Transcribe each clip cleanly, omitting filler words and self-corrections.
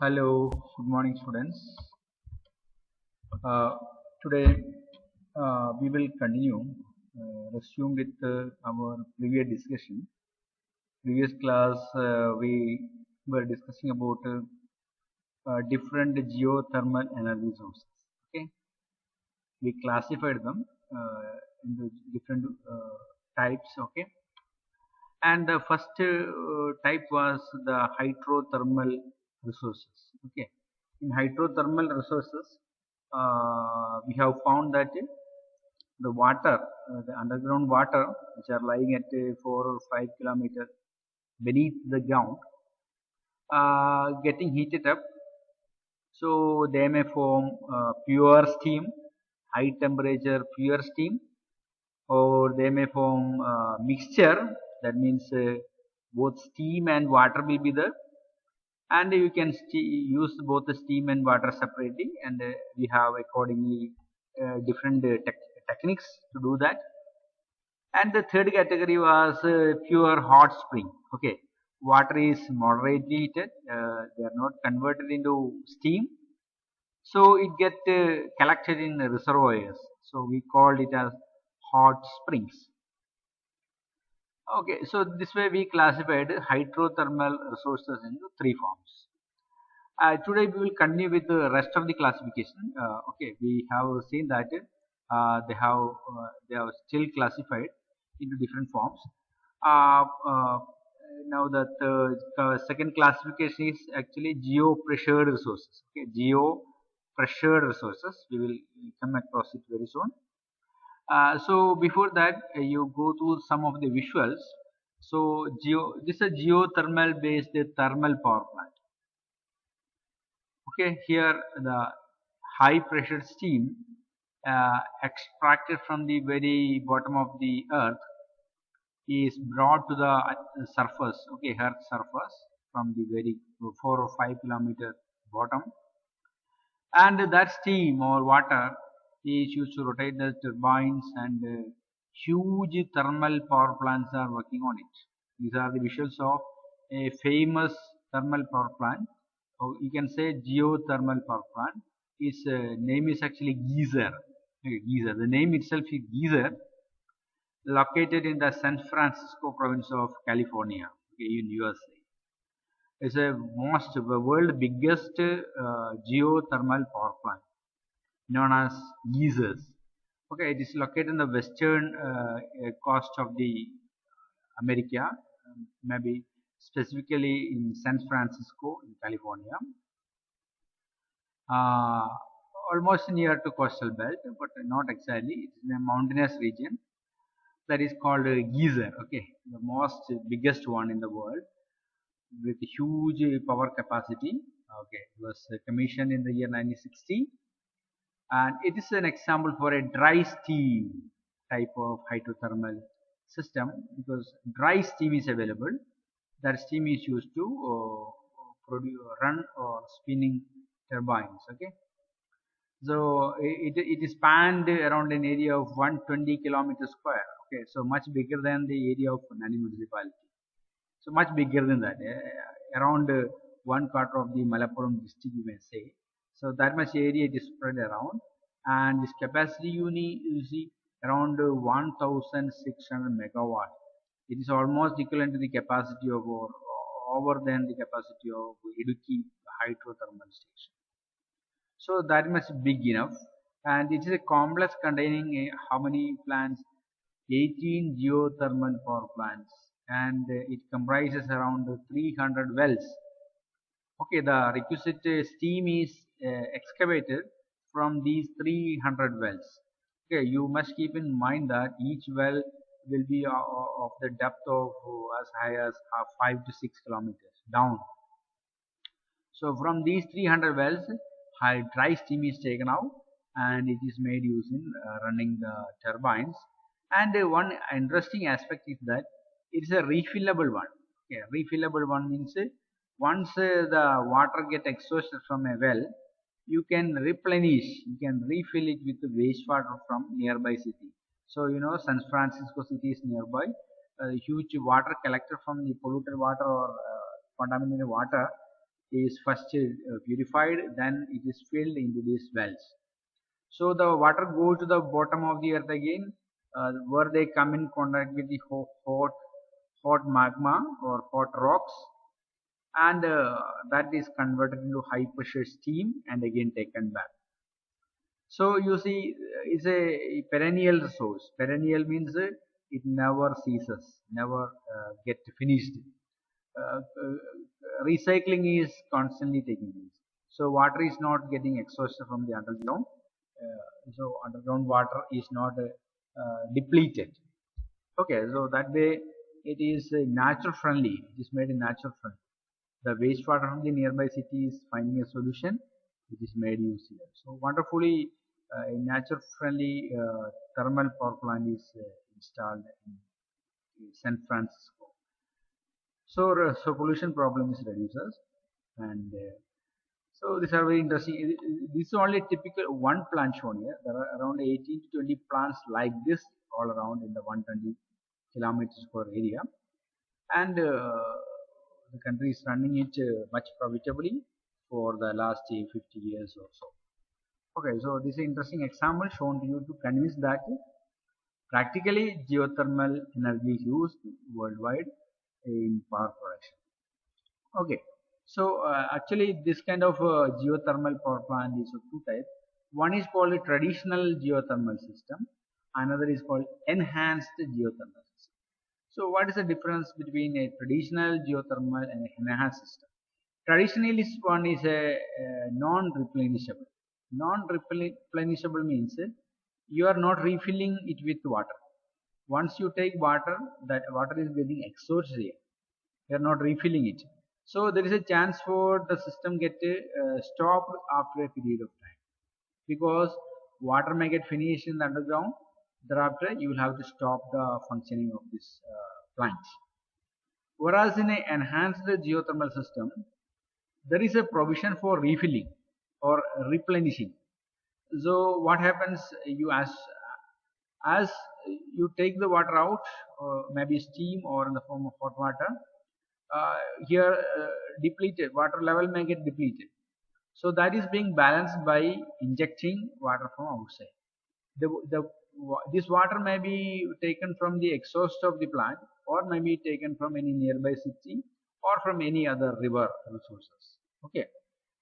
Hello, good morning, students. Uh, Today we will continue, resume with our previous discussion. Previous class we were discussing about different geothermal energy sources. Okay, we classified them into different types. Okay, and the first type was the hydrothermal resources. Okay, in hydrothermal resources we have found that the water, the underground water which are lying at 4 or 5 kilometers beneath the ground, getting heated up, so they may form pure steam, high temperature pure steam, or they may form mixture. That means both steam and water will be there, and you can use both the steam and water separately, and we have accordingly different techniques to do that. And the third category was pure hot spring. Okay, water is moderately heated, they are not converted into steam, so it get collected in reservoirs, so we called it as hot springs. Okay, so this way we classified hydrothermal resources into three forms. Today we will continue with the rest of the classification. Okay, we have seen that they have still classified into different forms. Uh, uh, Now that second classification is actually geo-pressured resources. Okay, geo-pressured resources. We will come across it very soon. So before that, you go to some of the visuals. So this is a geothermal based thermal power plant. Okay, here the high pressure steam extracted from the very bottom of the earth is brought to the surface, okay, earth surface, from the very 4 or 5 kilometer bottom, and that steam or water is used to rotate the turbines, and huge thermal power plants are working on it. These are the visuals of a famous thermal power plant, or you can say geothermal power plant. Its name is actually Geyser. Okay, Geyser. The name itself is Geyser, located in the San Francisco province of California, okay, in USA. It's a the world biggest geothermal power plant known as geysers. Okay, it is located in the western coast of the America, maybe specifically in San Francisco in California, uh, almost near to coastal belt, but not exactly. It's in a mountainous region that is called geyser. Okay, the most biggest one in the world with huge power capacity. Okay, it was commissioned in the year 1960, and it is an example for a dry steam type of hydrothermal system, because dry steam is available. That steam is used to run or spinning turbines. Okay, so it is spanned around an area of 120 kilometers square. Okay, so much bigger than the area of Nani municipality. So much bigger than that, around one quarter of the Malappuram district, you may say. So that much area it is spread around, and this capacity you see around 1,600 megawatt. It is almost equivalent to the capacity of, or over than the capacity of Idukki hydrothermal station. So that much big enough, and it is a complex containing how many plants? 18 geothermal power plants, and it comprises around 300 wells. Okay, the requisite steam is excavated from these 300 wells. Okay, you must keep in mind that each well will be of the depth of as high as 5 to 6 kilometers down. So from these 300 wells, high dry steam is taken out, and it is made using running the turbines. And one interesting aspect is that it is a refillable one. Okay, refillable one means once the water get exhausted from a well, you can replenish, you can refill it with the wastewater from nearby city. So you know San Francisco city is nearby. A huge water collected from the polluted water or contaminated water is first purified, then it is filled into these wells. So the water goes to the bottom of the earth again, where they come in contact with the hot magma or hot rocks, and that is converted into high pressure steam and again taken back. So you see, it's a perennial resource. Perennial means it never ceases, never get finished. Recycling is constantly taking place. So water is not getting exhausted from the underground. So underground water is not depleted. Okay, so that way it is natural friendly. It is made natural friendly. The wastewater from the nearby city is finding a solution. It is made use here. So wonderfully, a nature friendly thermal power plant is installed in San Francisco. So, so pollution problem is reduces, and so these are very interesting. This is only typical one plant shown here. There are around 18 to 20 plants like this all around in the 120 kilometers square area, and the country is running it much profitably for the last 50 years or so. Okay, so this is an interesting example shown to you to convince that practically geothermal energy is used worldwide in power production. Okay, so actually this kind of geothermal power plant is of two types. One is called a traditional geothermal system, another is called enhanced geothermal system. So what is the difference between a traditional geothermal and an enhanced system? Traditionally, one is a non-replenishable. Non-replenishable means you are not refilling it with water. Once you take water, that water is getting exhausted here. You are not refilling it. So there is a chance for the system get stopped after a period of time, because water may get finished in the underground. Thereafter, you will have to stop the functioning of this plant. Whereas in an enhanced geothermal system, there is a provision for refilling or replenishing. So what happens? You as you take the water out, maybe steam or in the form of hot water. Here, depleted water level may get depleted. So that is being balanced by injecting water from outside. This water may be taken from the exhaust of the plant, or may be taken from any nearby city, or from any other river resources. Okay,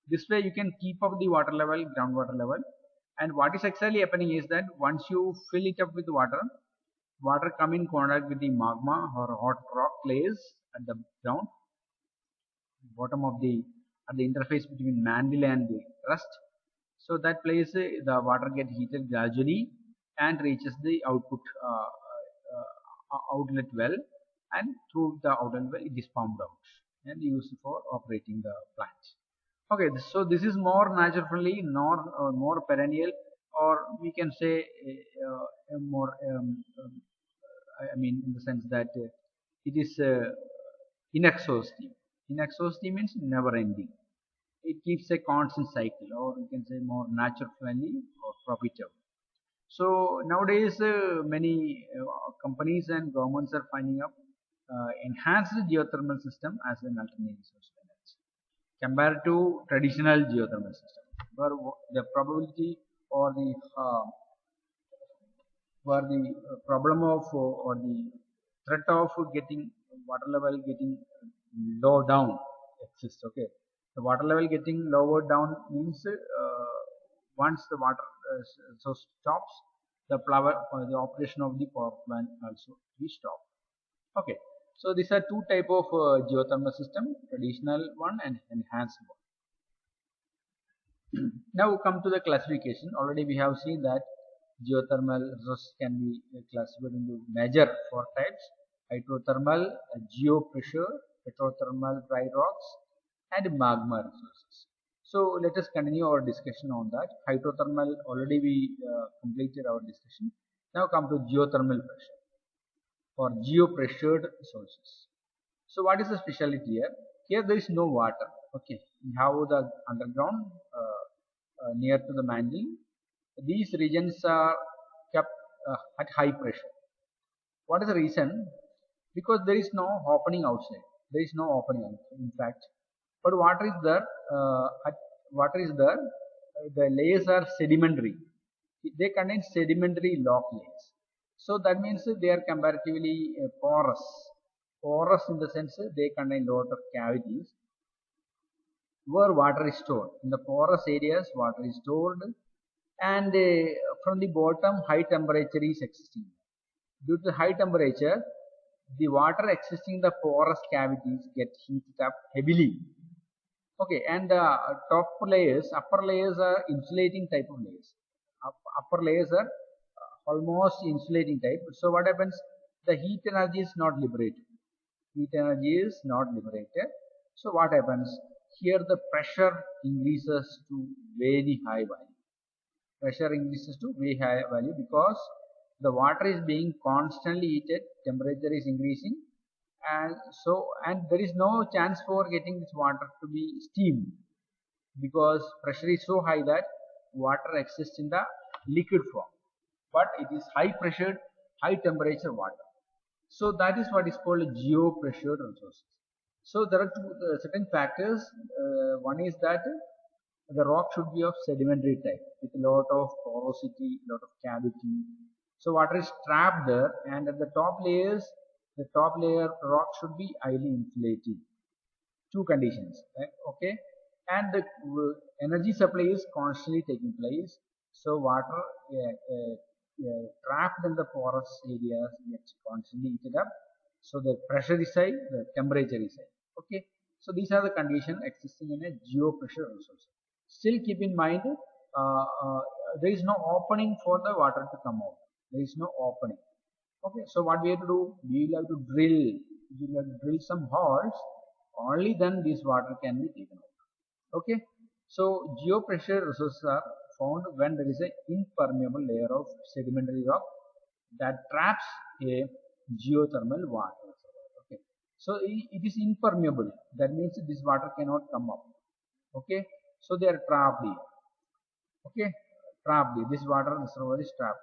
this way you can keep up the water level, groundwater level. And what is actually happening is that once you fill it up with water, water come in contact with the magma or hot rock layers at the ground, bottom of the at the interface between mantle and the crust. So that place the water get heated gradually and reaches the outlet well, and through the outlet well it is pumped out and used for operating the plant. Okay, so this is more natural friendly, more perennial, or we can say more. I mean, in the sense that it is inexhaustive. Inexhaustive means never ending. It keeps a constant cycle, or we can say more nature friendly or profitable. So nowadays, many companies and governments are finding up enhanced geothermal system as an alternative source of energy compared to traditional geothermal system, where the probability or the problem of or the threat of getting water level getting low down exists. Okay, the water level getting lower down means once the water so stops, the operation of the power plant also be stopped. Okay, so these are two type of geothermal system: traditional one and enhanced one. Now come to the classification. Already we have seen that geothermal resources can be classified into major four types: hydrothermal, geopressure, petrothermal dry rocks, and magma resources. So let us continue our discussion on that. Hydrothermal, already we completed our discussion. Now come to geothermal pressure or geopressured sources. So what is the specialty here? Here there is no water. Okay, we have the underground near to the mantle. These regions are kept at high pressure. What is the reason? Because there is no opening outside. There is no opening outside. In fact, But water is there, the layers are sedimentary. They contain sedimentary rock layers. So that means they are comparatively porous. Porous in the sense they contain lot of cavities where water is stored. In the porous areas, water is stored, and from the bottom, high temperature is existing. Due to high temperature, the water existing in the porous cavities get heated up heavily. Okay, and the top layers, upper layers are insulating type of layers. Upper layers are almost insulating type. So what happens? The heat energy is not liberated. Heat energy is not liberated. So what happens? Here the pressure increases to very high value. Pressure increases to very high value because the water is being constantly heated, temperature is increasing, and there is no chance for getting this water to be steamed because pressure is so high that water exists in the liquid form, but it is high pressured, high temperature water. So that is what is called geopressured resources. So there are certain factors. One is that the rock should be of sedimentary type with a lot of porosity, lot of cavity. So water is trapped there, and at the top layers, the top layer rock should be highly insulated. Two conditions, right? Okay, and the energy supply is constantly taking place. So water trapped in the porous areas gets constantly heated up. So the pressure is high, the temperature is high. Okay, so these are the conditions existing in a geopressure resource. Still keep in mind, there is no opening for the water to come out. There is no opening. Okay, so what we have to do? We will have to drill. We will have to drill some holes. Only then this water can be taken out. Okay, so geopressure resources are found when there is an impermeable layer of sedimentary rock that traps a geothermal water. Okay, so it is impermeable. That means this water cannot come up. Okay, so they are trapped here. Okay, trapped here. This water reservoir is trapped.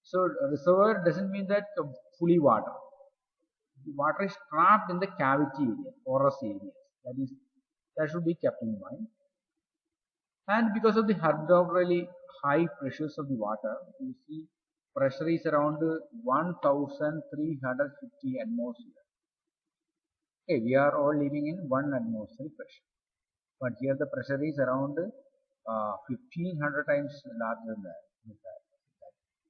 So reservoir doesn't mean that fully water. The water is trapped in the cavity area, porous areas. That should be kept in mind. And because of the arbitrarily high pressures of the water, you see pressure is around 1350 atmosphere. Okay, we are all living in 1 atmospheric pressure. But here the pressure is around 1500 times larger than that.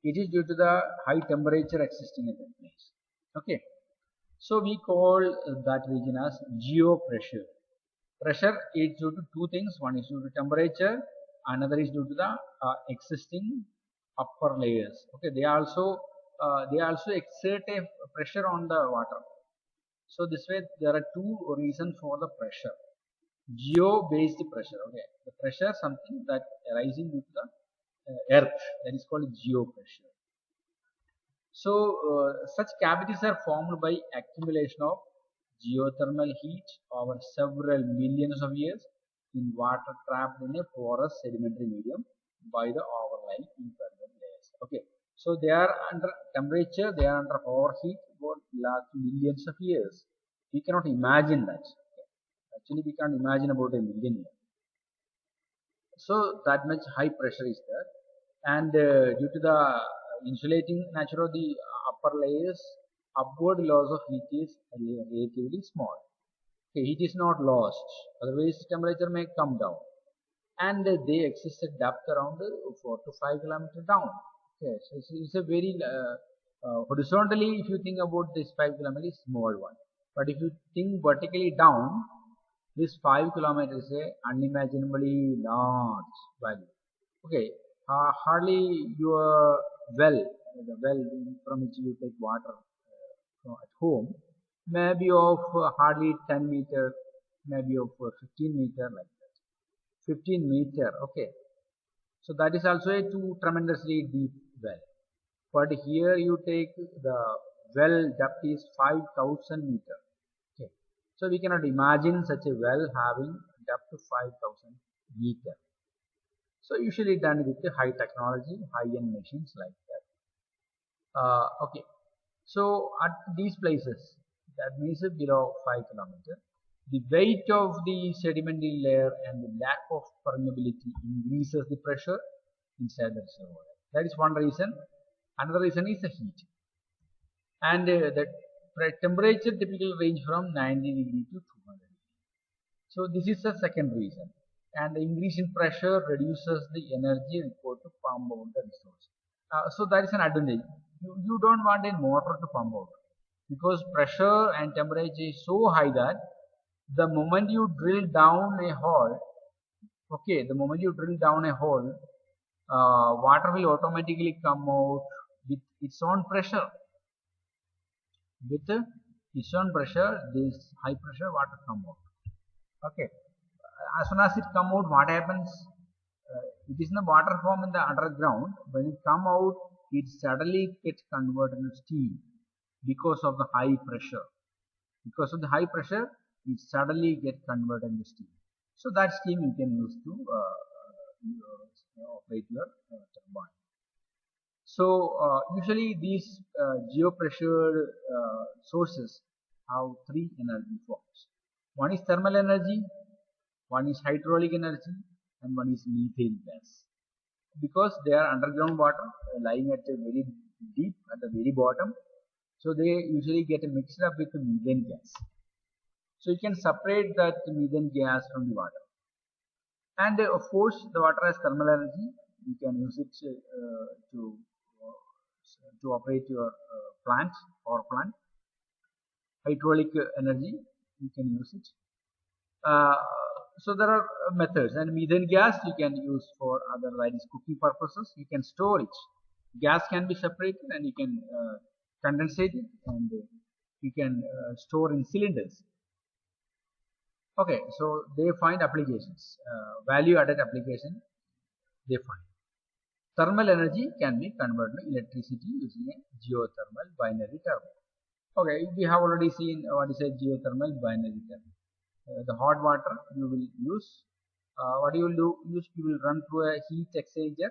It is due to the high temperature existing in that place. Okay, so we call that region as geopressure. Pressure is due to two things. One is due to temperature, another is due to the existing upper layers. Okay, they also exert a pressure on the water. So this way there are two reasons for the pressure. Geo-based pressure. Okay, the pressure something that arising due to the earth, that is called geopressure. So such cavities are formed by accumulation of geothermal heat over several millions of years in water trapped in a porous sedimentary medium by the overlying impermeable layers. Okay, so they are under temperature, they are under overheat for last millions of years. We cannot imagine that. Okay. Actually, we can't imagine about a million years. So that much high pressure is there, and due to the insulating nature of the upper layers, upward loss of heat is relatively small. Okay, heat is not lost, otherwise temperature may come down, and they exist at depth around 4 to 5 kilometers down. Okay, so it's a very horizontally, if you think about this 5 kilometers, small one, but if you think vertically down, this 5 kilometers is a unimaginably large value. Okay, hardly your well, the well from which you take water at home, may be of hardly 10 meter, maybe of 15 meter, like that. 15 meter, okay. So that is also a too tremendously deep well. But here you take the well depth is 5,000 meter. Okay. So we cannot imagine such a well having depth of 5,000 meter. So usually done with the high technology, high-end machines like that. Okay. So at these places, that means below 5 kilometers, The weight of the sedimentary layer and the lack of permeability increases the pressure inside the reservoir. That is one reason. Another reason is the heat. And the temperature typically range from 90 degree to 200 degree. So this is the second reason. And the increase in pressure reduces the energy required to pump out the resource. So that is an advantage. You don't want a motor to pump out, because pressure and temperature is so high that the moment you drill down a hole, okay, the moment you drill down a hole, water will automatically come out with its own pressure. With its own pressure, this high pressure water come out. Okay, as soon as it come out, what happens? It is in the water form in the underground. When it come out, it suddenly gets converted into steam because of the high pressure. Because of the high pressure, it suddenly gets converted into steam. So that steam you can use to operate your turbine. So usually these geopressure sources have three energy forms. One is thermal energy, one is hydraulic energy, and one is methane gas. Because they are underground water lying at a very deep at the very bottom, so they usually get mixed up with the methane gas. So you can separate that methane gas from the water. And of course, the water has thermal energy. You can use it to operate your plant, power plant. Hydraulic energy, you can use it. So there are methods, and methane gas you can use for other various cooking purposes. You can store it. Gas can be separated, and you can condensate it, and you can store in cylinders. Okay, so they find applications, value added application they find. Thermal energy can be converted to electricity using a geothermal binary turbine. Okay, we have already seen what is a geothermal binary turbine. The hot water you will use. What you will do? You will run through a heat exchanger.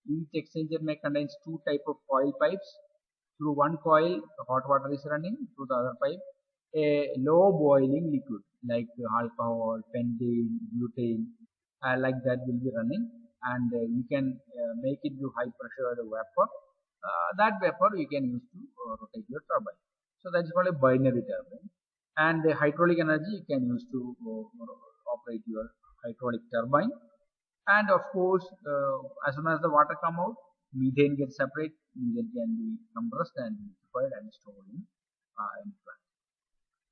Heat exchanger may contains two type of coil pipes. Through one coil, hot water is running. Through the other pipe, a low boiling liquid like alcohol, pentane, butane, like that will be running, and you can make it to high pressure vapor. That vapor you can use to rotate your turbine. So that is called a binary turbine. And the hydraulic energy you can use to operate your hydraulic turbine. And of course, as soon as the water come out, methane gets separate. Methane can be compressed and liquefied and stored in plant.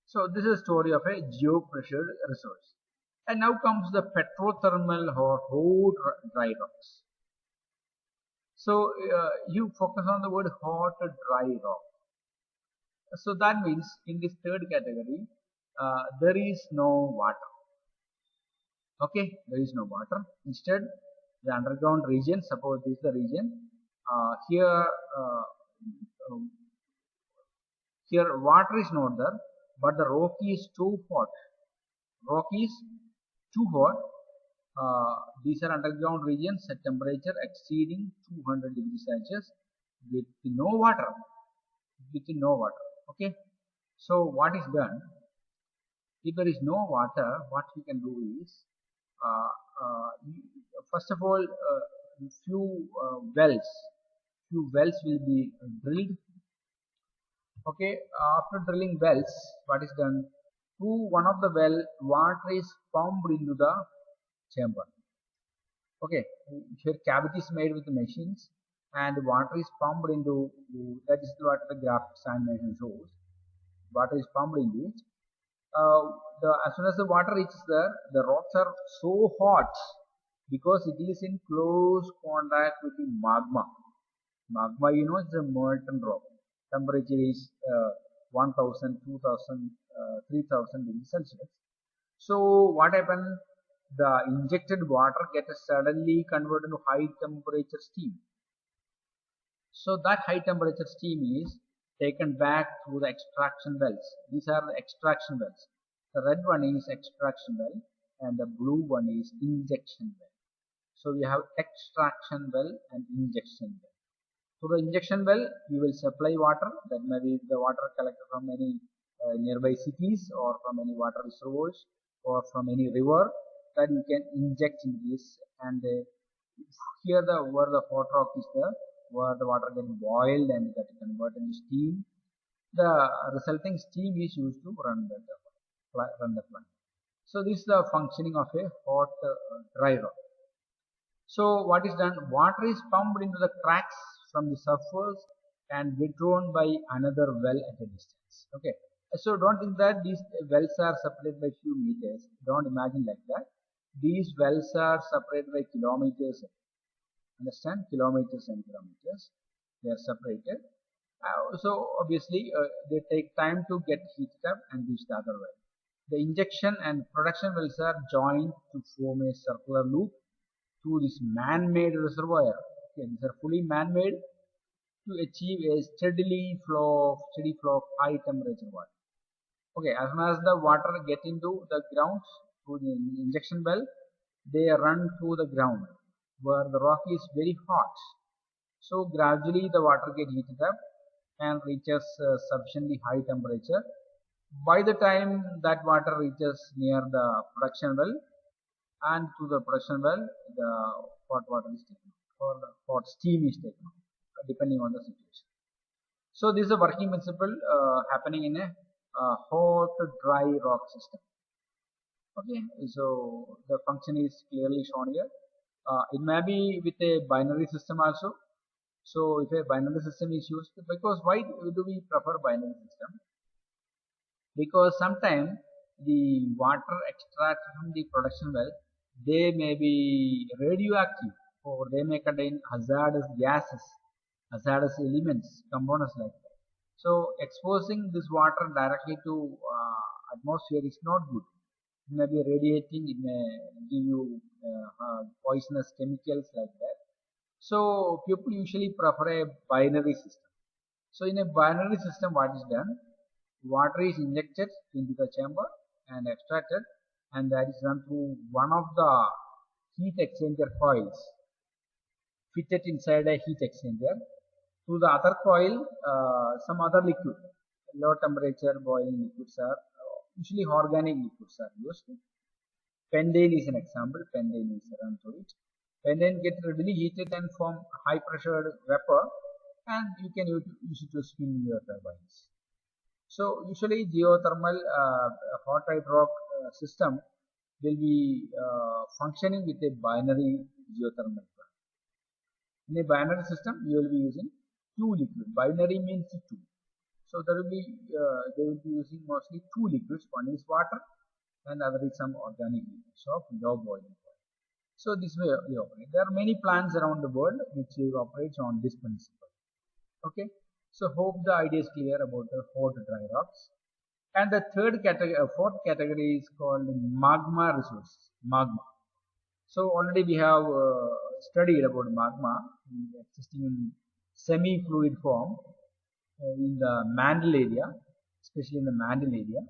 So this is a story of a geopressure resource. And now comes the petrothermal or hot dry rocks. So you focus on the word hot dry rock. So that means in this third category, there is no water. Okay, there is no water. Instead, the underground region, suppose this is the region, here here water is not there, but the rock is too hot. Rock is too hot. These are underground regions at temperature exceeding 200 degrees Celsius with no water. With no water. Okay. So what is done? If there is no water, what we can do is, first of all, few wells will be drilled. Okay, after drilling wells, what is done? Through one of the well, water is pumped into the chamber. Okay, here cavity is made with the machines, and water is pumped into, that is what the graphics animation shows. Water is pumped into it. As soon as the water reaches there, the rocks are so hot because it is in close contact with the magma. Magma, you know, is a molten rock. Temperature is 1000, 2000, 3000 degrees Celsius. So what happens? The injected water gets suddenly converted to high temperature steam. So that high temperature steam is taken back through the extraction wells. These are the extraction wells. The red one is extraction well and the blue one is injection well. So we have extraction well and injection well. Through the injection well, you will supply water. That may be the water collected from any nearby cities or from any water reservoirs or from any river, that you can inject in this, and here the where the hot rock is there, where the water gets boiled and get converted into steam. The resulting steam is used to run the plant. So this is the functioning of a hot dry rock. So what is done? Water is pumped into the cracks from the surface and withdrawn by another well at a distance. Okay. So don't think that these wells are separated by few meters. Don't imagine like that. These wells are separated by kilometers. Understand? Kilometers and kilometers. They are separated. So obviously they take time to get heated up and reach the other well. The injection and production wells are joined to form a circular loop to this man-made reservoir. Okay, these are fully man-made to achieve a steady flow of high temperature water. Okay, as soon as the water get into the ground through the injection well, they run through the ground where the rock is very hot. So gradually the water gets heated up and reaches sufficiently high temperature. By the time that water reaches near the production well, and to the production well, the hot water is taken or the hot steam is taken, depending on the situation. So this is a working principle happening in a hot dry rock system. Okay, so the function is clearly shown here. It may be with a binary system also. So if a binary system is used, because why do we prefer binary system? Because sometimes the water extracted from the production well, they may be radioactive or they may contain hazardous gases, hazardous elements, components like that. So exposing this water directly to atmosphere is not good. It may be radiating, it may give you poisonous chemicals like that. So people usually prefer a binary system. So in a binary system, what is done? Water is injected into the chamber and extracted, and that is run through one of the heat exchanger coils fitted inside a heat exchanger. To the other coil, some other liquid, low temperature boiling liquids are usually organic liquids are used. Pentane is an example. Pentane is run through it. Pentane gets readily heated and form high pressured vapor, and you can use it to spin your turbines. So usually geothermal hot tight rock system will be functioning with a binary geothermal plant. In a binary system, you will be using two liquids. Binary means two. So there will be they will be using mostly two liquids. One is water, and other is some organic liquids of low boiling point. So this way we operate. There are many plants around the world which operates on this principle. Okay. So hope the idea is clear about the hot dry rocks. And the third category, fourth category is called magma resources. Magma. So already we have studied about magma existing in semi-fluid form in the mantle area, especially in the mantle area.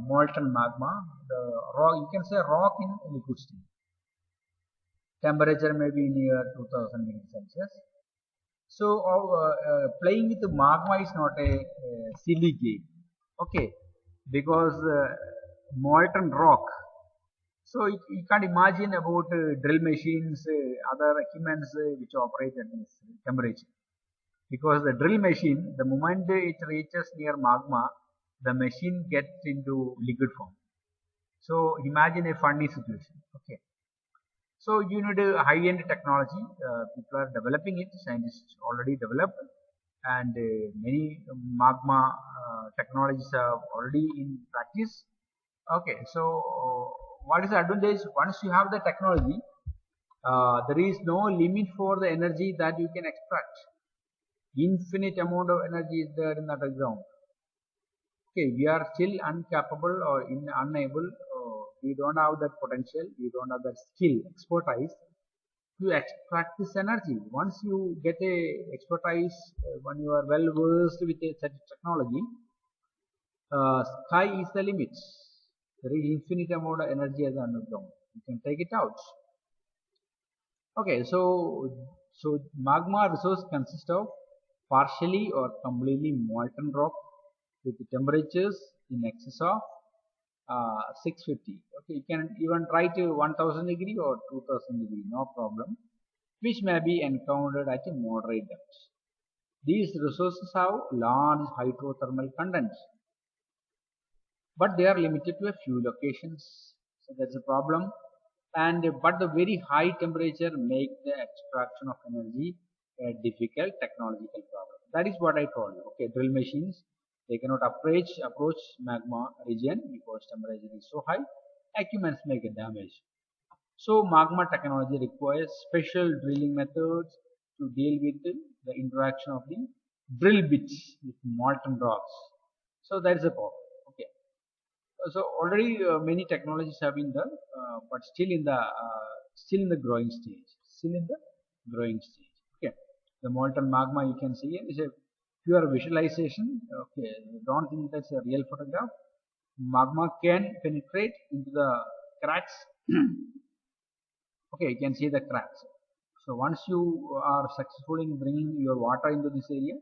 Molten magma, the rock, you can say rock in liquid state. Temperature may be near 2000 degrees Celsius. So playing with the magma is not a silly game, okay? Because molten rock. So you can't imagine about drill machines, other equipments which operate at this temperature. Because the drill machine, the moment it reaches near magma, the machine gets into liquid form. So imagine a funny situation, okay? So you need a high-end technology. People are developing it. Scientists already developed, and many magma technologies are already in practice. Okay, so what is the advantage? Once you have the technology, there is no limit for the energy that you can extract. Infinite amount of energy is there in the underground. Okay, we are still incapable or unable. We don't have that potential. We don't have that skill, expertise to extract this energy. Once you get a expertise, when you are well versed with such technology, sky is the limit. There is infinite amount of energy as underground. You can take it out. Okay, so magma resource consists of partially or completely molten rock with the temperatures in excess of 650. Okay, you can even try to 1000 degree or 2000 degree, no problem, which may be encountered at a moderate depth. These resources have large hydrothermal contents, but they are limited to a few locations. So that's a problem. And but the very high temperature make the extraction of energy a difficult technological problem. That is what I told you. Okay, drill machines, they cannot approach magma region because temperature is so high. Equipments may get damaged. So magma technology requires special drilling methods to deal with the interaction of the drill bits with molten rocks. So that is a problem. Okay. So already many technologies have been there, but still in the growing stage. Still in the growing stage. Okay. The molten magma you can see is a pure visualization. Okay. Don't think that's a real photograph. Magma can penetrate into the cracks. Okay, you can see the cracks. So once you are successful in bringing your water into this area,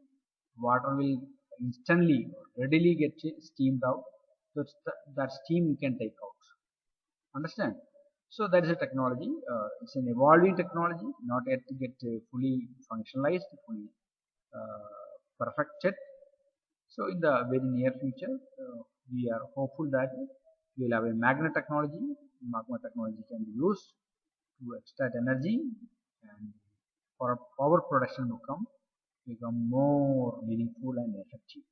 water will instantly or readily get steamed out. So that steam you can take out. Understand? So that is a technology. It's an evolving technology, not yet to get fully functionalized, fully perfected. So in the very near future, we are hopeful that we will have a magnet technology. Magma technology can be used to extract energy, and for power production to become more meaningful and effective.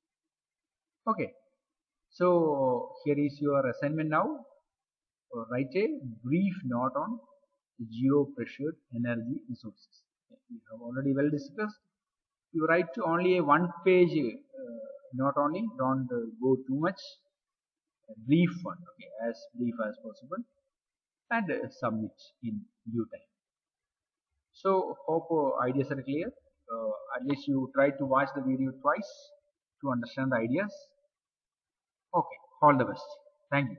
Okay, so here is your assignment now. Write a brief note on geopressured energy resources. Okay, we have already well discussed. You write only a one-page note only. Don't go too much. A brief one, okay, as brief as possible, and submit in due time. So hope ideas are clear. At least you try to watch the video twice to understand the ideas. Okay, all the best. Thank you.